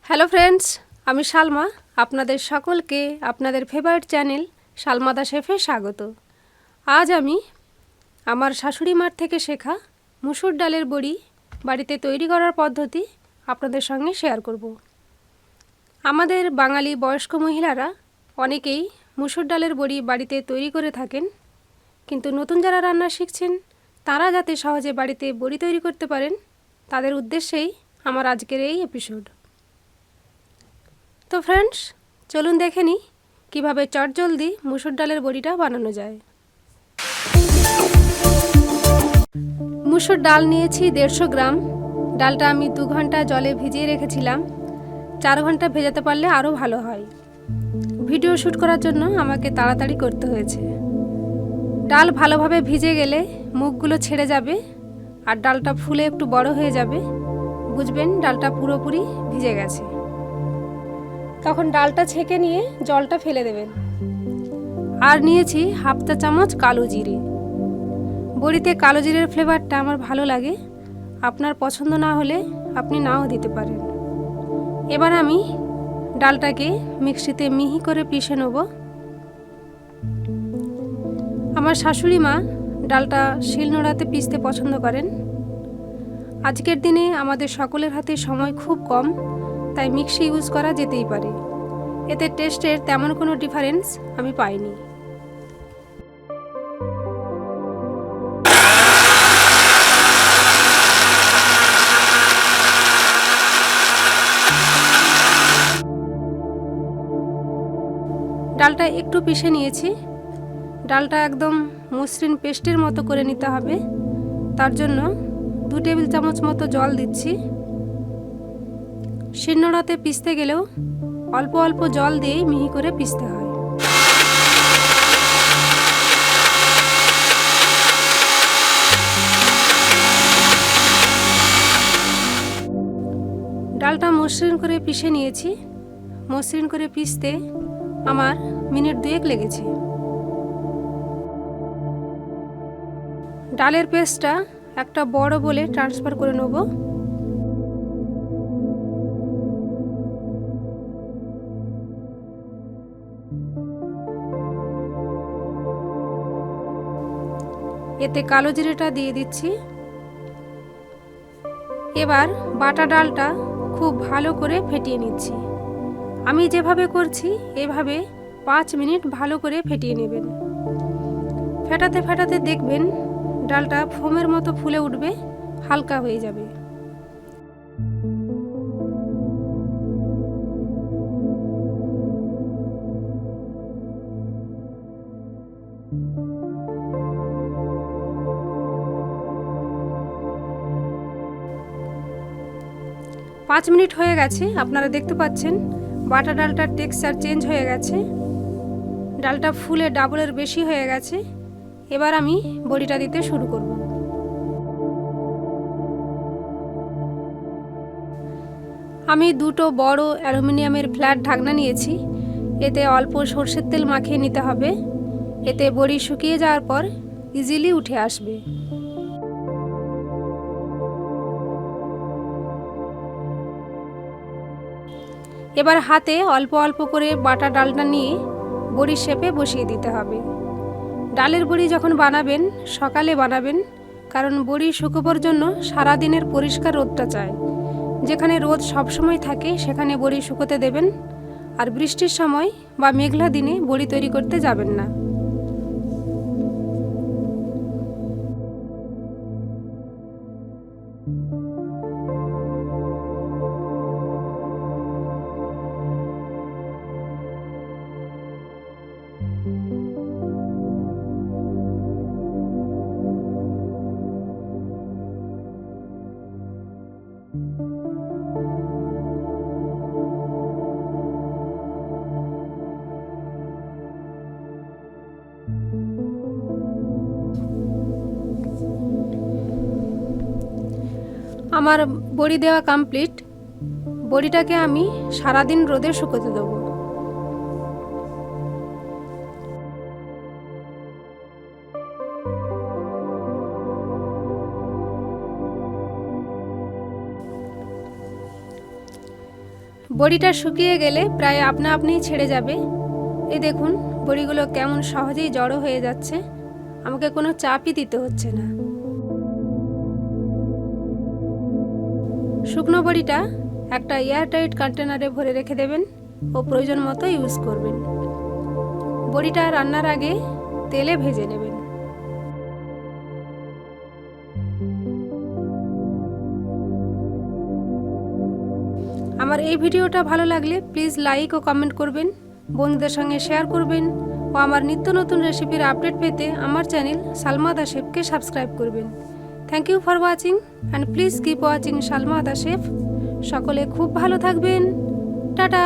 Hello friends, আমি সালমা। আপনাদের সকলকে আপনাদের ফেভারিট চ্যানেল সালমাদা শেফে স্বাগত। আজ আমি আমার শাশুড়ি মার থেকে শেখা মুসুর ডালের বড়ি বাড়িতে তৈরি করার পদ্ধতি আপনাদের সঙ্গে শেয়ার করব। আমাদের বাঙালি বয়স্ক মহিলারা অনেকেই মুসুর ডালের বড়ি বাড়িতে তৈরি করে থাকেন, কিন্তু নতুন যারা রান্না শিখছেন তারা যাতে সহজে বাড়িতে বড়ি তৈরি করতে পারেন তাদের উদ্দেশ্যেই আমার আজকের এই এপিসোড। তো ফ্রেন্ডস, চলুন দেখে নিই কীভাবে চটজলদি মুসুর ডালের বড়িটা বানানো যায়। মুসুর ডাল নিয়েছি 150 গ্রাম। ডালটা আমি 2 ঘন্টা জলে ভিজিয়ে রেখেছিলাম। 4 ঘন্টা ভেজাতে পারলে আরও ভালো হয়। ভিডিও শ্যুট করার জন্য আমাকে তাড়াতাড়ি করতে হয়েছে। ডাল ভালোভাবে ভিজে গেলে মুখগুলো ছেড়ে যাবে আর ডালটা ফুলে একটু বড় হয়ে যাবে, বুঝবেন ডালটা পুরোপুরি ভিজে গেছে। তখন ডালটা ছেঁকে নিয়ে জলটা ফেলে দেবেন। আর নিয়েছি হাফ চা চামচ কালো জিরে। বড়িতে কালো জিরের ফ্লেভারটা আমার ভালো লাগে, আপনার পছন্দ না হলে আপনি নাও দিতে পারেন। এবার আমি ডালটাকে মিক্সিতে মিহি করে পিষে নেব। আমার শাশুড়ি মা ডালটা শিলনোড়াতে পিষতে পছন্দ করেন। আজকের দিনে আমাদের সকলের হাতে সময় খুব কম, তাই মিক্সি ইউজ করা যেতেই পারে। এতে টেস্টের তেমন কোনো ডিফারেন্স আমি পাইনি। ডালটা একটু পিষে নিয়েছি। ডালটা একদম মসৃণ পেস্টের মতো করে নিতে হবে। তার জন্য 2 টেবিল চামচ মতো জল দিচ্ছি। শিলনোড়াতে পিষতে গেলেও অল্প অল্প জল দিয়েই মিহি করে পিষতে হয়। ডালটা মসৃণ করে পিষে নিয়েছি। মসৃণ করে পিষতে আমার মিনিট 2 লেগেছে। ডালের পেস্টটা একটা বড় বলে ট্রান্সফার করে নেব। এতে কালো জিরেটা দিয়ে দিচ্ছি। এবার বাটা ডালটা খুব ভালো করে ফেটিয়ে নিচ্ছি। আমি যেভাবে করছি এভাবে 5 মিনিট ভালো করে ফেটিয়ে নেবেন। ফেটাতে ফেটাতে দেখবেন ডালটা ফোমের মতো ফুলে উঠবে, হালকা হয়ে যাবে। পাঁচ মিনিট হয়ে গেছে, আপনারা দেখতে পাচ্ছেন বাটা ডালটার টেক্সচার চেঞ্জ হয়ে গেছে। ডালটা ফুলে ডাবলের বেশি হয়ে গেছে। এবার আমি বড়িটা দিতে শুরু করব। আমি 2টো বড় অ্যালুমিনিয়ামের ফ্ল্যাট ঢাকনা নিয়েছি। এতে অল্প সরষের তেল মাখিয়ে নিতে হবে। এতে বড়ি শুকিয়ে যাওয়ার পর ইজিলি উঠে আসবে। এবার হাতে অল্প অল্প করে বাটা ডালটা নিয়ে বড়ির শেপে বসিয়ে দিতে হবে। ডালের বড়ি যখন বানাবেন সকালে বানাবেন, কারণ বড়ি শুকোবার জন্য সারাদিনের পরিষ্কার রোদটা চাই। যেখানে রোদ সবসময় থাকে সেখানে বড়ি শুকোতে দেবেন, আর বৃষ্টির সময় বা মেঘলা দিনে বড়ি তৈরি করতে যাবেন না। আমার বড়ি দেওয়া কমপ্লিট। বড়িটাকে আমি সারাদিন রোদে শুকোতে দেবো। বড়িটা শুকিয়ে গেলে প্রায় আপনা আপনিই ছেড়ে যাবে। এই দেখুন বড়িগুলো কেমন সহজেই জড়ো হয়ে যাচ্ছে, আমাকে কোনো চাপই দিতে হচ্ছে না। শুকনো বড়িটা একটা এয়ারটাইট কন্টেনারে ভরে রেখে দেবেন ও প্রয়োজন মতো ইউজ করবেন। বড়িটা রান্নার আগে তেলে ভেজে নেবেন। আমার এই ভিডিওটা ভালো লাগলে প্লিজ লাইক ও কমেন্ট করবেন, বন্ধুদের সঙ্গে শেয়ার করবেন ও আমার নিত্য নতুন রেসিপির আপডেট পেতে আমার চ্যানেল সালমা দা শেফকে সাবস্ক্রাইব করবেন। Thank you for watching and please keep watching Salma the chef. সকলে খুব ভালো থাকবেন। টাটা।